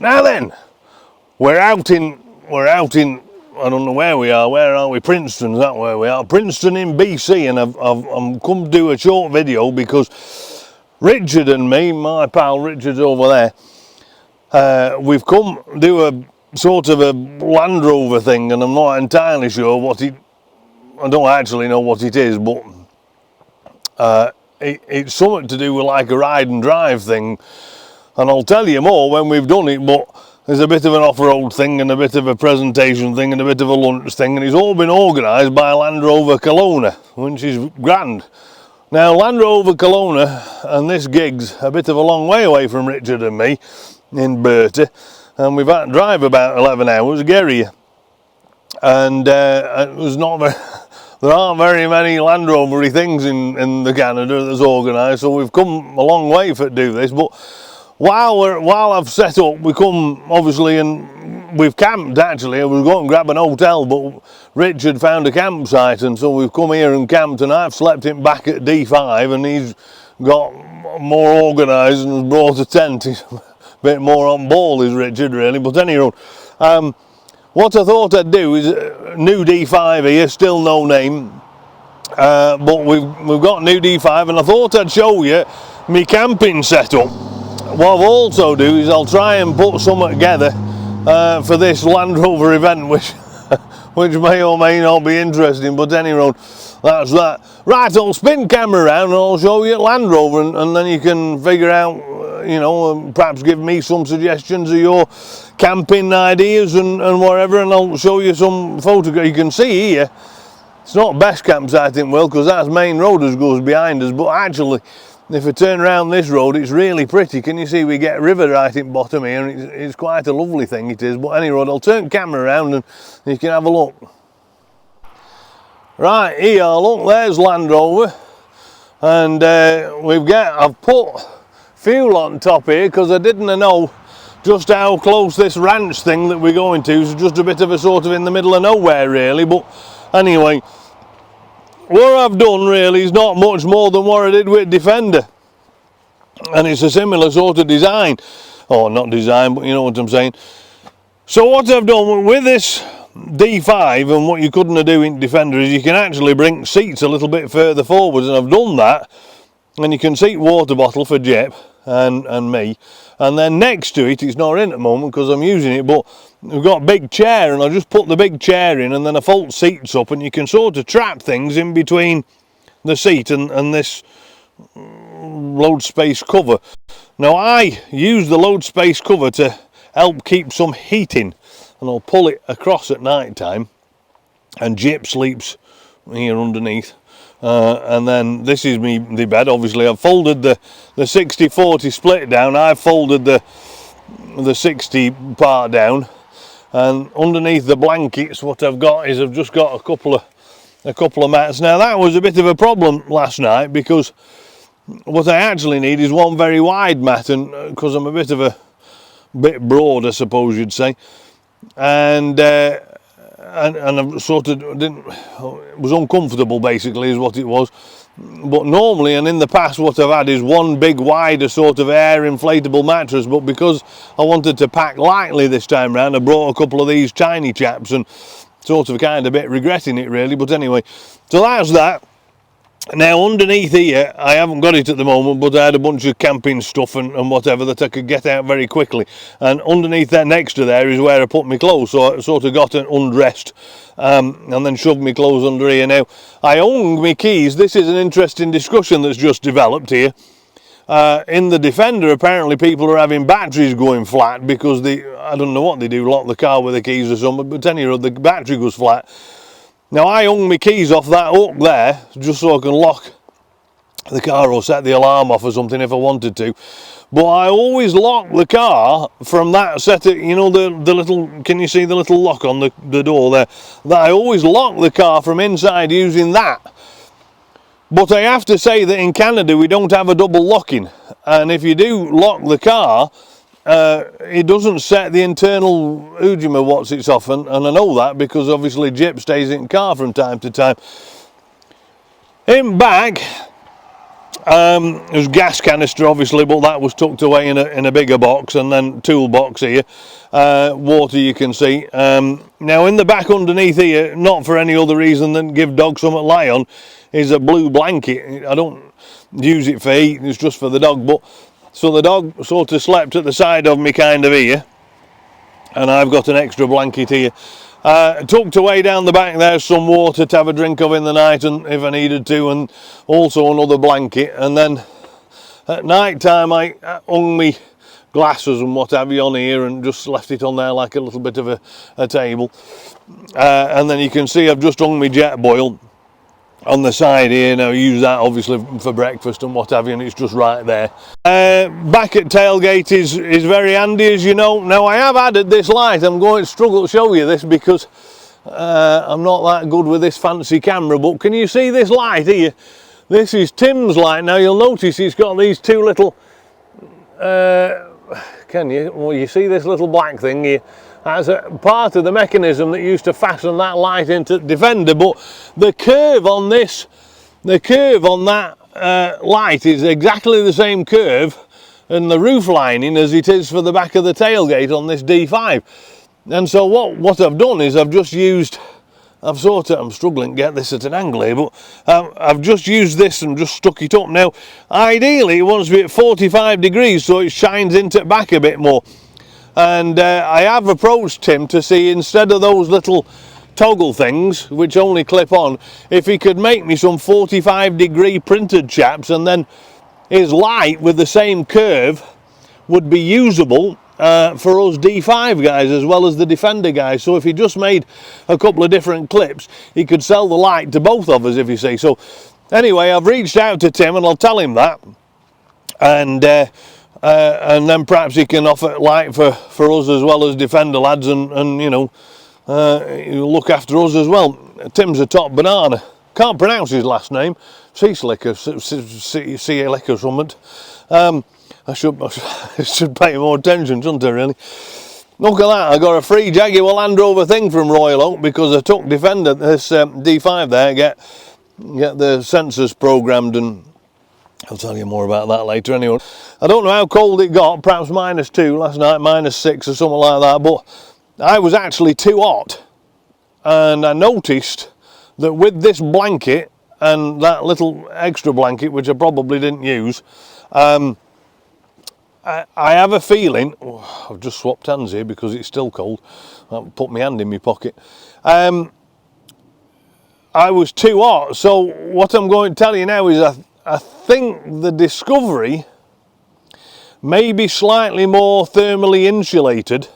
Now then, we're out in, I don't know where we are. Where are we? Princeton's that where we are. Princeton in BC, and I've come to do a short video because Richard and me, my pal Richard's over there, we've come do a sort of a Land Rover thing, and I'm not entirely sure what it, I don't actually know what it is, but it's something to do with like a ride and drive thing, and I'll tell you more when we've done it. But there's a bit of an off-road thing and a bit of a presentation thing and a bit of a lunch thing, and it's all been organised by Land Rover Kelowna, which is grand. Now Land Rover Kelowna and this gig's a bit of a long way away from Richard and me in Bertie, and we've had to drive about 11 hours, Gary, and it was not very, there aren't very many Land Rover-y things in the Canada that's organised, so we've come a long way for to do this. But while I've set up, we come obviously, and we've camped actually. I was going to grab an hotel, but Richard found a campsite, and so we've come here and camped, and I've slept him back at D5, and he's got more organised and has brought a tent. He's a bit more on ball is Richard really, but anyway, what I thought I'd do is new D5 here, still no name, but we've got new D5, and I thought I'd show you my camping setup. What I'll also do is I'll try and put something together for this Land Rover event, which may or may not be interesting, but anyway, that's that. Right, I'll spin camera around and I'll show you Land Rover, and then you can figure out, you know, perhaps give me some suggestions of your camping ideas and whatever, and I'll show you some photographs. You can see here, it's not best campsite in Will, because that's main road as goes behind us, but actually, if I turn around this road, it's really pretty. Can you see we get a river right in bottom here, and it's quite a lovely thing it is. But anyway, I'll turn the camera around and you can have a look. Right, here, look, there's Land Rover, and I've put fuel on top here because I didn't know just how close this ranch thing that we're going to is. Just a bit of a sort of in the middle of nowhere really, but anyway, what I've done really is not much more than what I did with Defender, and it's a similar sort of design, or not design, but you know what I'm saying. So what I've done with this D5, and what you couldn't do in Defender, is you can actually bring seats a little bit further forwards, and I've done that, and you can seat water bottle for Jep and me, and then next to it, it's not in at the moment because I'm using it, but we've got a big chair, and I just put the big chair in, and then I fold seats up, and you can sort of trap things in between the seat and this load space cover. Now I use the load space cover to help keep some heating, and I'll pull it across at night time, and Jip sleeps here underneath. And then this is the bed. Obviously I've folded the 60-40 split down. I've folded the 60 part down, and underneath the blankets what I've got is I've just got a couple of mats. Now that was a bit of a problem last night, because what I actually need is one very wide mat, and because I'm a bit broad I suppose you'd say, and I sort of it was uncomfortable basically is what it was. But normally, and in the past, what I've had is one big wider sort of air inflatable mattress, but because I wanted to pack lightly this time round, I brought a couple of these tiny chaps, and sort of kind of a bit regretting it really, but anyway, so that's that. Now underneath here, I haven't got it at the moment, but I had a bunch of camping stuff and whatever that I could get out very quickly, and underneath that next to there is where I put my clothes, so I sort of got an undressed and then shoved my clothes under here. Now I hung my keys. This is an interesting discussion that's just developed here. In the Defender apparently people are having batteries going flat because I don't know what they do, lock the car with the keys or something, but anyway the battery goes flat. Now I hung my keys off that hook there just so I can lock the car or set the alarm off or something if I wanted to, but I always lock the car from that set of, you know, the little, can you see the little lock on the door there, that I always lock the car from inside using that. But I have to say that in Canada we don't have a double locking, and if you do lock the car, it doesn't set the internal ujima what's it's off, and I know that because obviously Jip stays in the car from time to time. In back There's gas canister obviously, but that was tucked away in a bigger box, and then toolbox here. Water you can see. Now in the back underneath here, not for any other reason than give dog something to lie on, is a blue blanket. I don't use it for heat, it's just for the dog. But so the dog sort of slept at the side of me kind of here, and I've got an extra blanket here. Tucked away down the back there's some water to have a drink of in the night, and if I needed to, and also another blanket. And then at night time I hung me glasses and what have you on here and just left it on there like a little bit of a table. And then you can see I've just hung my jet boil on the side here. Now use that obviously for breakfast and what have you, and it's just right there. Back at tailgate is very handy, as you know. Now I have added this light. I'm going to struggle to show you this because I'm not that good with this fancy camera, but can you see this light here? This is Tim's light. Now you'll notice it's got these two little can you? Well, you see this little black thing here? That's a part of the mechanism that used to fasten that light into the Defender, but the curve on this, the curve on that light is exactly the same curve in the roof lining as it is for the back of the tailgate on this D5. And so what I've done is I've just used, I'm struggling to get this at an angle here, but I've just used this and just stuck it up. Now ideally it wants to be at 45 degrees so it shines into the back a bit more. And I have approached Tim to see, instead of those little toggle things which only clip on, if he could make me some 45 degree printed chaps, and then his light with the same curve would be usable for us D5 guys as well as the Defender guys. So if he just made a couple of different clips, he could sell the light to both of us, if you see. So anyway, I've reached out to Tim and I'll tell him that, and then perhaps he can offer light for us as well as Defender lads, and you know, look after us as well. Tim's a top banana. Can't pronounce his last name. Seaslick or something. I should pay more attention, shouldn't I, really? Look at that, I got a free Jaguar Land Rover thing from Royal Oak because I took Defender, this D5 there, get the sensors programmed, and I'll tell you more about that later anyway. I don't know how cold it got, perhaps -2 last night, -6 or something like that, but I was actually too hot. And I noticed that with this blanket and that little extra blanket, which I probably didn't use, I have a feeling, I've just swapped hands here because it's still cold, I'll put my hand in my pocket. I was too hot, so what I'm going to tell you now is I think the Discovery may be slightly more thermally insulated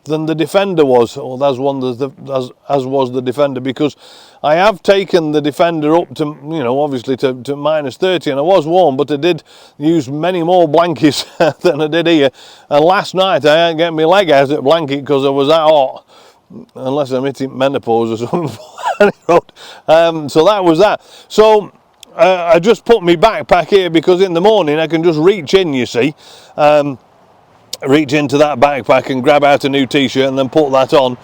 than the Defender was, or as was the Defender, because I have taken the Defender up to, you know, obviously to -30, and I was warm, but I did use many more blankets than I did here. And last night I ain't getting my leg out of the blanket because I was that hot, unless I'm hitting menopause or something. So that was that. So I just put my backpack here because in the morning I can just reach in, you see, reach into that backpack and grab out a new t-shirt and then put that on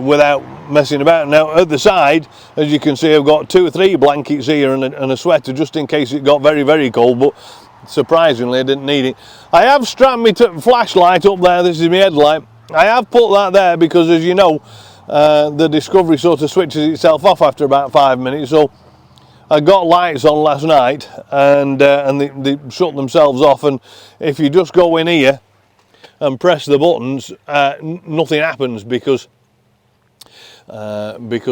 without messing about. Now at the side, as you can see, I've got 2 or 3 blankets here and a sweater just in case it got very, very cold, but surprisingly I didn't need it. I have strapped my flashlight up there. This is my headlight. I have put that there because, as you know, the Discovery sort of switches itself off after about 5 minutes, so I got lights on last night and they shut themselves off, and if you just go in here and press the buttons, nothing happens because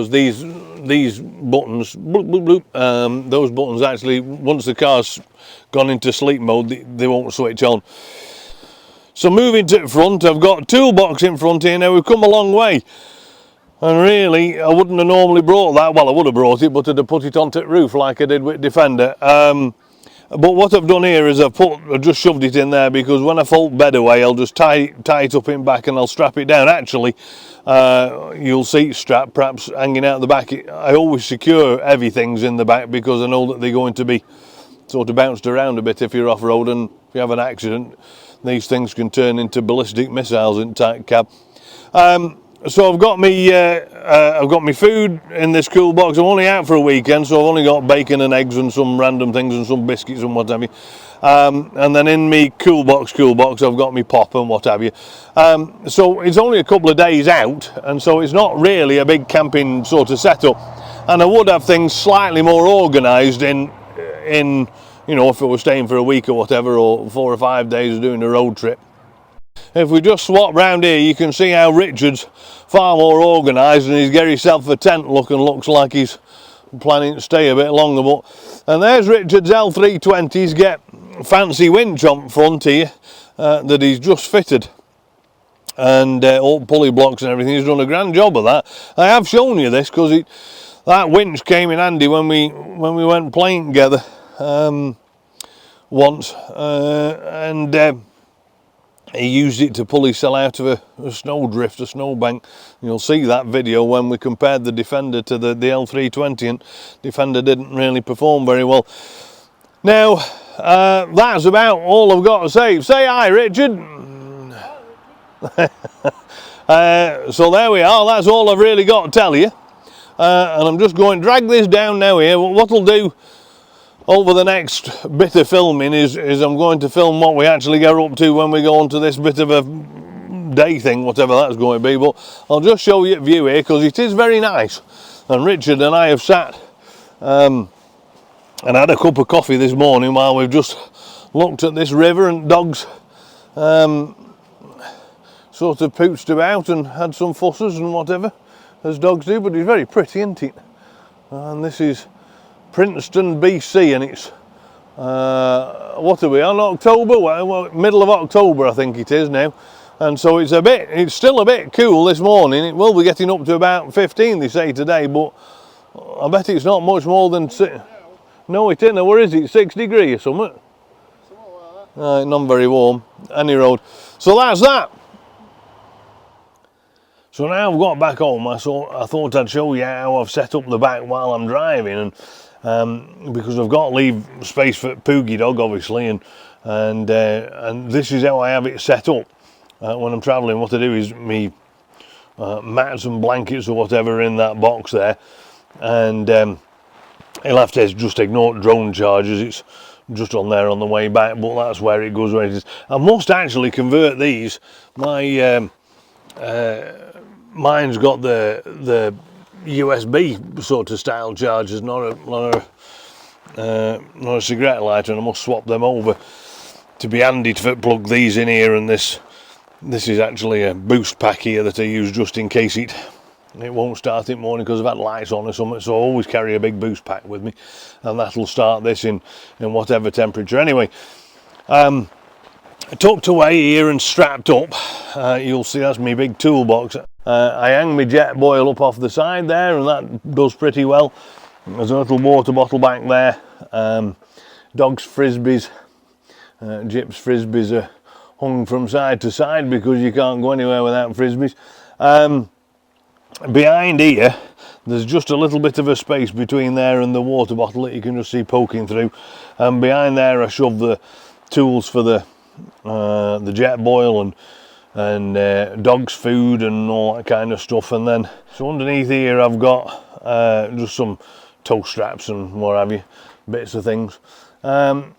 these buttons, bloop, bloop, bloop, those buttons actually, once the car's gone into sleep mode, they won't switch on. So moving to the front, I've got toolbox in front here. Now we've come a long way, and really I wouldn't have normally brought that. Well, I would have brought it, but I'd have put it onto the roof like I did with Defender. But what I've done here is I've just shoved it in there because when I fold bed away, I'll just tie it up in back and I'll strap it down. Actually, you'll see it strapped, perhaps hanging out the back. I always secure heavy things in the back because I know that they're going to be sort of bounced around a bit if you're off-road, and if you have an accident, these things can turn into ballistic missiles in tight cab. So I've got me food in this cool box. I'm only out for a weekend, so I've only got bacon and eggs and some random things and some biscuits and what have you. And then in me cool box, I've got me pop and what have you. So it's only a couple of days out, and so it's not really a big camping sort of setup. And I would have things slightly more organised in you know, if I was staying for a week or whatever, or 4 or 5 days doing a road trip. If we just swap round here, you can see how Richard's far more organised, and he's got himself a tent looks like he's planning to stay a bit longer. And there's Richard's L320. He's got fancy winch on front here that he's just fitted, and all pulley blocks and everything. He's done a grand job of that. I have shown you this because that winch came in handy when we went playing together once, and he used it to pull his cell out of a snowdrift, a snowbank. You'll see that video when we compared the Defender to the L320, and Defender didn't really perform very well. Now, that's about all I've got to say. Say hi, Richard. So there we are, that's all I've really got to tell you. And I'm just going to drag this down now here. What I'll do over the next bit of filming is I'm going to film what we actually get up to when we go on to this bit of a day thing, whatever that's going to be. But I'll just show you a view here because it is very nice. And Richard and I have sat and had a cup of coffee this morning while we've just looked at this river, and dogs sort of pooched about and had some fusses and whatever, as dogs do. But it's very pretty, isn't it? And this is Princeton, BC, and it's what are we on, October? Well, middle of October I think it is now, and so it's still a bit cool this morning. It will be getting up to about 15 they say today, but I bet it's not much more than no, it isn't. Where is it? 6 degrees or something? Not very warm. Any road. So that's that. So now I've got back home, I thought I'd show you how I've set up the back while I'm driving, and because I've got to leave space for Poogie Dog, obviously, and this is how I have it set up when I'm travelling. What I do is me mats and blankets or whatever in that box there, and he'll have to just ignore drone charges. It's just on there on the way back, but that's where it goes, where it is. I must actually convert these. Mine's got the USB sort of style chargers, not a cigarette lighter, and I must swap them over to be handy to plug these in here. And this is actually a boost pack here that I use just in case it won't start in the morning because I've had lights on or something, so I always carry a big boost pack with me, and that'll start this in whatever temperature. Anyway, tucked away here and strapped up, you'll see that's my big toolbox. I hang my jet boil up off the side there, and that does pretty well. There's a little water bottle back there. Dogs' frisbees, Jip's frisbees are hung from side to side because you can't go anywhere without frisbees. Behind here there's just a little bit of a space between there and the water bottle that you can just see poking through, and behind there I shove the tools for the jet boil and dog's food and all that kind of stuff. And then so underneath here I've got just some toe straps and what have you, bits of things, and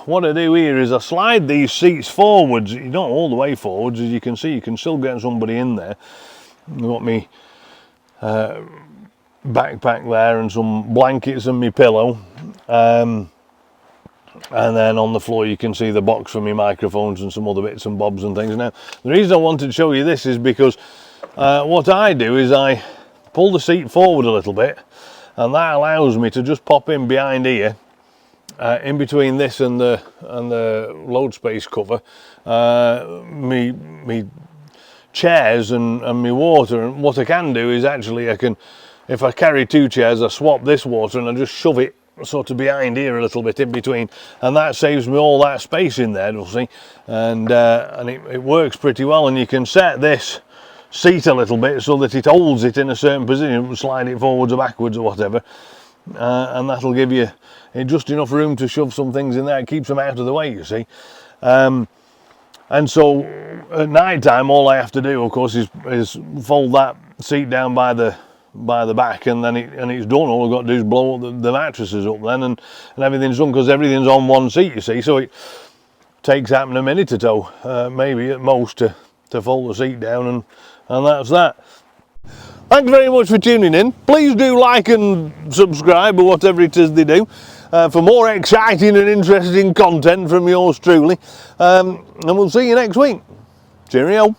what I do here is I slide these seats forwards, not all the way forwards, as you can see. You can still get somebody in there. I've got me backpack there and some blankets and my pillow, and then on the floor you can see the box for my microphones and some other bits and bobs and things. Now the reason I wanted to show you this is because what I do is I pull the seat forward a little bit, and that allows me to just pop in behind here, in between this and the load space cover, me chairs and my water. And what I can do is actually if I carry 2 chairs, I swap this water and I just shove it sort of behind here a little bit in between, and that saves me all that space in there, you'll see, and it works pretty well. And you can set this seat a little bit so that it holds it in a certain position, slide it forwards or backwards or whatever, and that'll give you just enough room to shove some things in there. It keeps them out of the way, you see. And so at night time, all I have to do, of course, is fold that seat down by the back, and then it's done. All I've got to do is blow up the mattresses up then, and everything's done, because everything's on one seat, you see. So it takes happening a minute or so, maybe at most, to fold the seat down, and that's that. Thanks very much for tuning in. Please do like and subscribe, or whatever it is they do, for more exciting and interesting content from yours truly. And we'll see you next week. Cheerio.